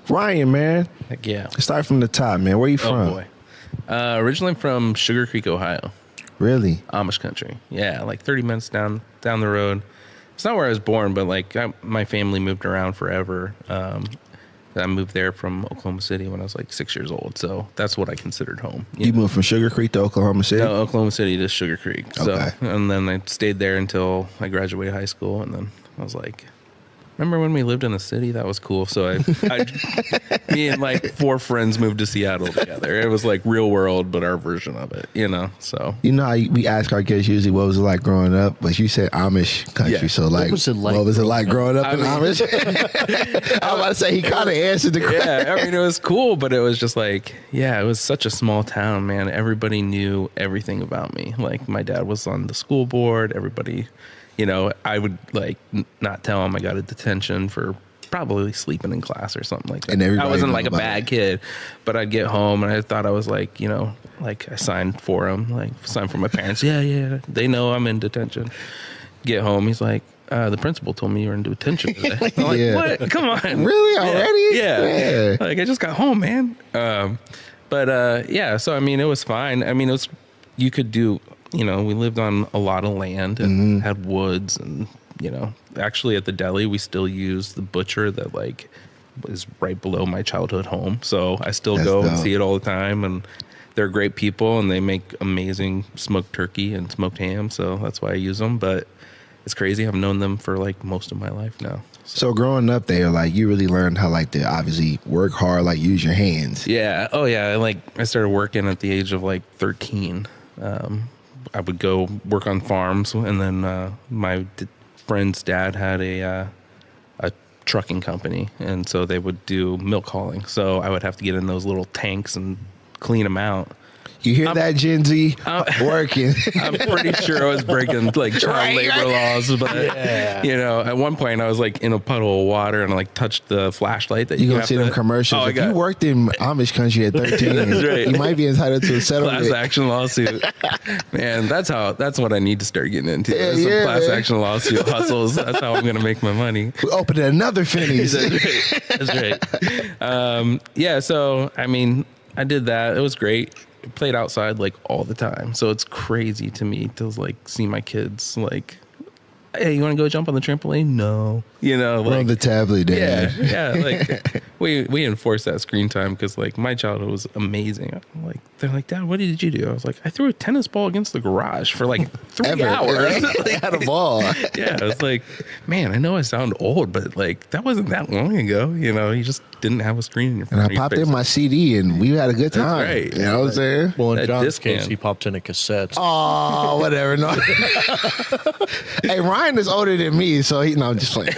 Ryan, man. Heck yeah. Start from the top, man. Where you from? Oh, boy. Originally from Sugar Creek, Ohio. Really? Amish country. Yeah, like 30 minutes down the road. It's not where I was born, but like my family moved around forever. I moved there from Oklahoma City when I was like 6 years old. So that's what I considered home. You moved from Sugar Creek to Oklahoma City? No, Oklahoma City to Sugar Creek. So, Okay. and then I stayed there until I graduated high school. And then I was like, remember when we lived in the city? That was cool. So me and like 4 friends moved to Seattle together. It was like real world, but our version of it, you know? So, You know how we ask our guests usually what was it like growing up, but you said Amish country, Yeah. so like, What was it like growing up in Amish? I was about to say he kind of answered the question. yeah, I mean, it was cool, but it was just like, yeah, it was such a small town, man. Everybody knew everything about me. Like my dad was on the school board. Everybody, you know, I would like not tell him I got a detention for probably sleeping in class or something like that. And everybody I wasn't knew like a about bad it. kid, but I'd get home and I thought I was like, you know, like I signed for him, like signed for my parents. Yeah, they know I'm in detention. Get home, he's like, the principal told me you were in detention today. I'm like, Yeah. what? Come on. Really? Already? Yeah. Like I just got home, man. Yeah, so I mean, it was fine. I mean, you could do, you know, we lived on a lot of land and had woods and, you know, actually at the deli, we still use the butcher that like is right below my childhood home. So I still That's go and dope. see it all the time. And they're great people and they make amazing smoked turkey and smoked ham. So that's why I use them. But it's crazy. I've known them for like most of my life now. So growing up there, like you really learned how like to obviously work hard, like use your hands. Yeah. Oh, yeah. I started working at the age of like 13. I would go work on farms, and then my friend's dad had a trucking company, and so they would do milk hauling. So I would have to get in those little tanks and clean them out. You hear that, Gen Z? Working. I'm pretty sure I was breaking like child labor laws, but you know, at one point I was like in a puddle of water and I like touched the flashlight that You you gonna have see to, them commercials. Oh, If you worked in Amish country at 13, That's right. you might be entitled to a settlement. class action lawsuit. Man, that's what I need to start getting into. Yeah, Some yeah, class man. action lawsuit hustles. That's how I'm going to make my money. We opened another Finney's. That's right. Yeah, so I mean, I did that. It was great. Played outside like all the time. So it's crazy to me to like see my kids like, hey, you want to go jump on the trampoline? No. You know, We're like on the tablet, yeah, Dad. yeah. Like we enforced that screen time because like my childhood was amazing. I'm like they're like, Dad, what did you do? I was like, I threw a tennis ball against the garage for like 3 hours. They had a ball. Yeah, it's like, man, I know I sound old, but like that wasn't that long ago. You know, you just didn't have a screen in your And front I of your popped face. in my CD and we had a good time. right. You know what I'm saying? Well, in That John's case, discount. he popped in a cassette. Oh, whatever. No. Hey, Ryan is older than me, so I'm just playing.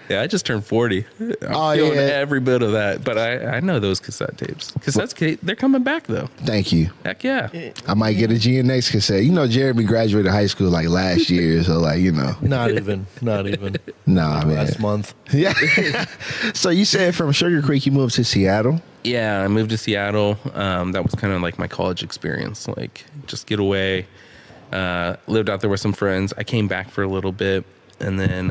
Yeah, I just turned 40. I'm Oh, feeling yeah. every bit of that. But I know those cassette tapes. They're coming back though. Thank you. Heck yeah. I might get a GNX cassette. You know, Jeremy graduated high school like last year, so like, you know. Not even. Nah, man. Last month. Yeah. So you said from Sugar Creek you moved to Seattle? Yeah, I moved to Seattle. That was kind of like my college experience. Like, just get away. Lived out there with some friends. I came back for a little bit, and then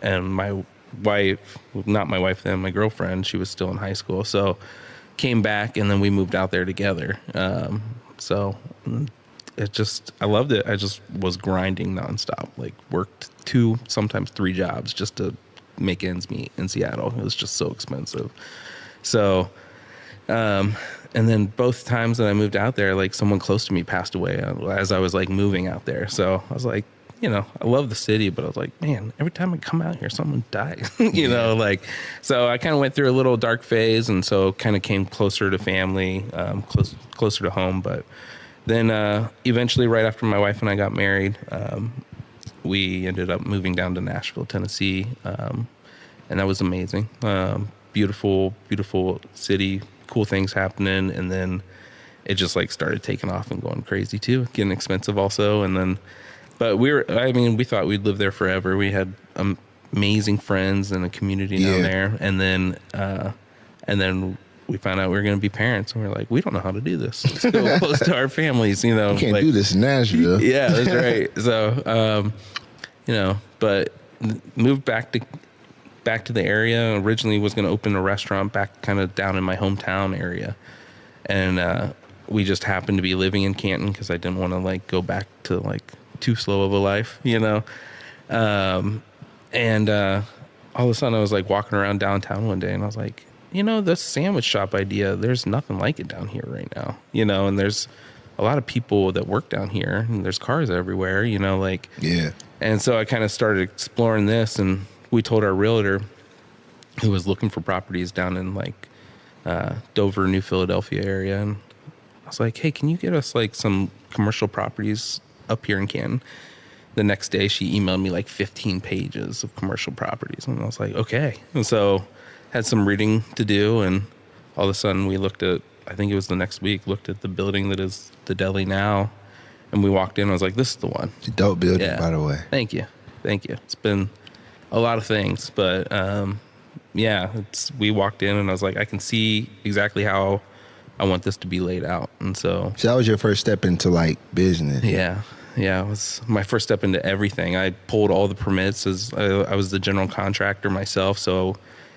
and my wife, not my wife then, my girlfriend, she was still in high school, so came back, and then we moved out there together. So I loved it. I just was grinding nonstop. Like, worked 2, sometimes 3 jobs just to make ends meet in Seattle. It was just so expensive. So, and then both times that I moved out there, like someone close to me passed away as I was like moving out there. So I was like, you know, I love the city, but I was like, man, every time I come out here, someone dies, you know, like, so I kind of went through a little dark phase. And so kind of came closer to family, closer to home. But then, eventually right after my wife and I got married, we ended up moving down to Nashville, Tennessee. And that was amazing. Beautiful, beautiful city, cool things happening. And then it just like started taking off and going crazy too, getting expensive also. And then, but we thought we'd live there forever. We had amazing friends and a community down there. And then we found out we were going to be parents, and we were like, we don't know how to do this. Let's go close to our families, you know. You can't like, do this in Nashville. Yeah, that's right. So, you know, but moved back back to the area. Originally was going to open a restaurant back kind of down in my hometown area. And we just happened to be living in Canton because I didn't want to like go back to like too slow of a life, you know? And all of a sudden I was like walking around downtown one day and I was like, you know, this sandwich shop idea, there's nothing like it down here right now, you know, and there's a lot of people that work down here and there's cars everywhere, you know, like, Yeah. And so I kind of started exploring this, and we told our realtor who was looking for properties down in like Dover, New Philadelphia area. And I was like, hey, can you get us like some commercial properties up here in Canton? The next day she emailed me like 15 pages of commercial properties. And I was like, okay. And so had some reading to do. And all of a sudden we looked at, I think it was the next week, looked at the building that is the deli now. And we walked in. I was like, this is the one. It's a dope building, by the way. Thank you. It's been a lot of things, but yeah, we walked in and I was like, I can see exactly how I want this to be laid out. And so that was your first step into like business. Yeah. It was my first step into everything. I pulled all the permits as I was the general contractor myself. So,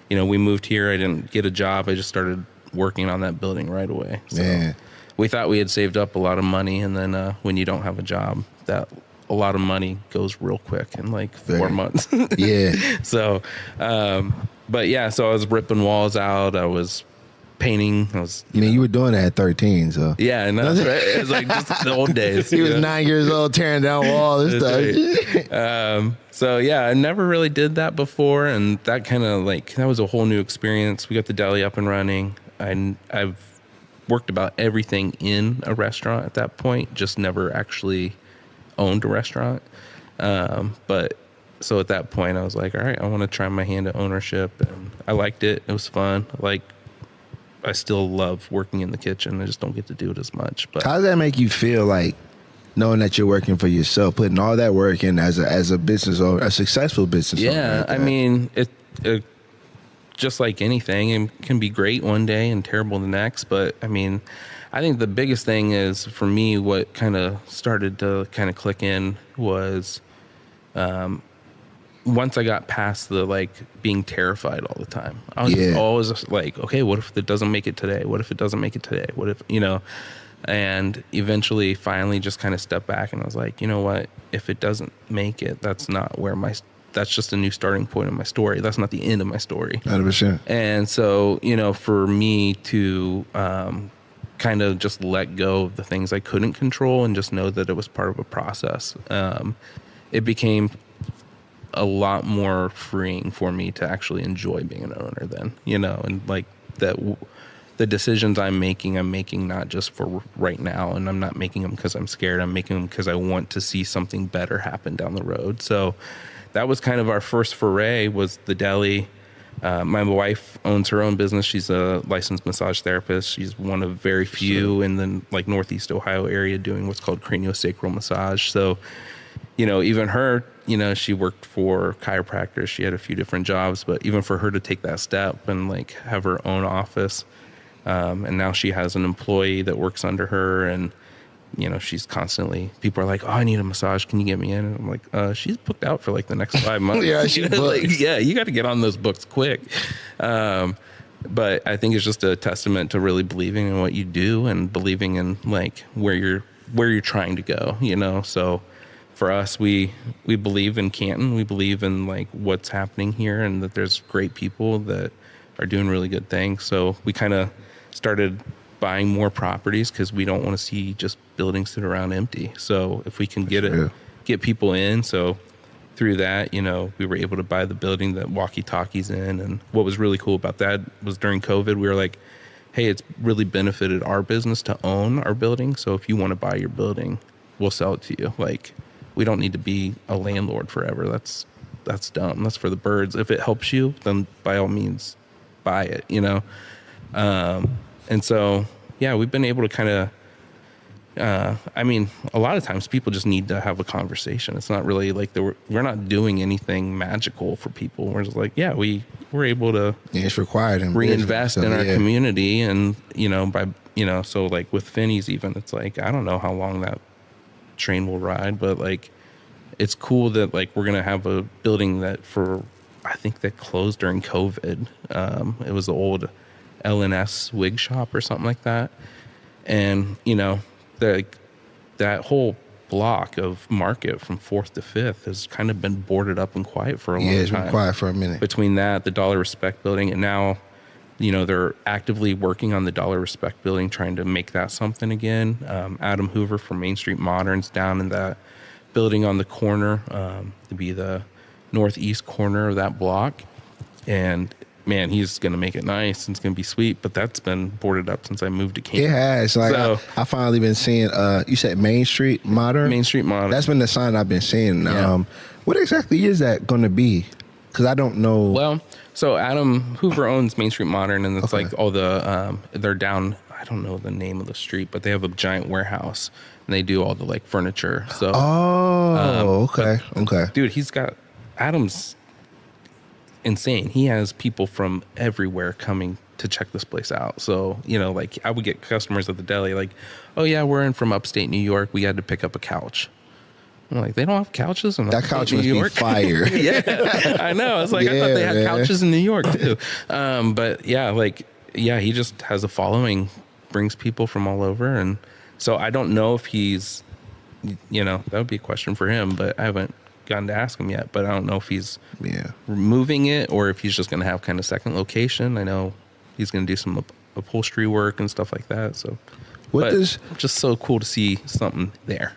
you know, we moved here. I didn't get a job. I just started working on that building right away. So Man. We thought we had saved up a lot of money, and then when you don't have a job, that a lot of money goes real quick in like 4 months. Yeah. So, but yeah, so I was ripping walls out. I was painting. You were doing that at 13, so. Yeah, and that's right. It was like just the old days. He was 9 years old tearing down walls and stuff. Right. So yeah, I never really did that before, and that kind of like, that was a whole new experience. We got the deli up and running. I've worked about everything in a restaurant at that point, just never actually owned a restaurant. But so at that point I was like, all right, I want to try my hand at ownership, and I liked it. It was fun. I still love working in the kitchen. I just don't get to do it as much. But how does that make you feel, like knowing that you're working for yourself, putting all that work in as a business owner, a successful business owner? Yeah, I mean, it just like anything, it can be great one day and terrible the next. But I mean, I think the biggest thing is for me, what kind of started to kind of click in was once I got past the like being terrified all the time. I was just always like, okay, what if it doesn't make it today? What if it doesn't make it today? What if, you know? And eventually, finally, just kind of stepped back and I was like, you know what? If it doesn't make it, that's not where that's just a new starting point in my story. That's not the end of my story. 100%. And so, you know, for me to kind of just let go of the things I couldn't control and just know that it was part of a process, it became a lot more freeing for me to actually enjoy being an owner then, you know, and like that the decisions I'm making not just for right now, and I'm not making them because I'm scared. I'm making them because I want to see something better happen down the road. So that was kind of our first foray, was the deli. My wife owns her own business. She's a licensed massage therapist. She's one of very few in the like Northeast Ohio area doing what's called craniosacral massage. So, you know, even her, you know, she worked for chiropractors. She had a few different jobs, but even for her to take that step and like have her own office, and now she has an employee that works under her, and you know, she's constantly, people are like, oh, I need a massage. Can you get me in? And I'm like, she's booked out for like the next 5 months. Yeah, she's booked. Like, yeah, you got to get on those books quick. But I think it's just a testament to really believing in what you do and believing in like where you're trying to go, you know? So for us, we believe in Canton. We believe in like what's happening here and that there's great people that are doing really good things. So we kind of started buying more properties because we don't want to see just buildings sit around empty. So if we can get people in, so through that, you know, we were able to buy the building that Walkie Talkie's in. And what was really cool about that was during COVID, we were like, hey, it's really benefited our business to own our building. So if you want to buy your building, we'll sell it to you. Like, we don't need to be a landlord forever. That's dumb. That's for the birds. If it helps you, then by all means buy it, you know? And so, yeah, we've been able to kind of, I mean, a lot of times people just need to have a conversation. It's not really like we're not doing anything magical for people. We're just like, yeah, we're able to it's required in reinvest in our community. And, you know, so like with Finney's even, it's like, I don't know how long that train will ride, but like, it's cool that like we're going to have a building that for I think that closed during COVID. It was the old LNS wig shop or something like that. And, you know, that whole block of Market from 4th to 5th has kind of been boarded up and quiet for a long time. Yeah, it's been quiet for a minute. Between that, the Dollar Respect building, and now, you know, they're actively working on the Dollar Respect building, trying to make that something again. Adam Hoover from Main Street Moderns down in that building on the corner, to be the northeast corner of that block. And man, he's going to make it nice and it's going to be sweet, but that's been boarded up since I moved to Canton. It has. Like, So- I finally been seeing, you said Main Street Modern? Main Street Modern. That's been the sign I've been seeing. Yeah. What exactly is that going to be? Because I don't know. Well, so Adam Hoover owns Main Street Modern, and it's Okay. like all the, they're down, I don't know the name of the street, but they have a giant warehouse and they do all the like furniture. So, okay. Okay. dude, Adam's insane. He has people from everywhere coming to check this place out. So, you know, like I would get customers at the deli like, oh yeah, we're in from upstate New York. We had to pick up a couch. I'm like, they don't have couches in That upstate couch New must York? be fire. Yeah, I know. I was like, I thought they had Yeah, man. couches in New York too. But yeah, like, yeah, he just has a following, brings people from all over. And so I don't know if he's, you know, that would be a question for him, but I haven't gotten to ask him yet. But I don't know if he's Yeah. moving it or if he's just going to have kind of second location. I know he's going to do some upholstery work and stuff like that. So, What but does- just so cool to see something there.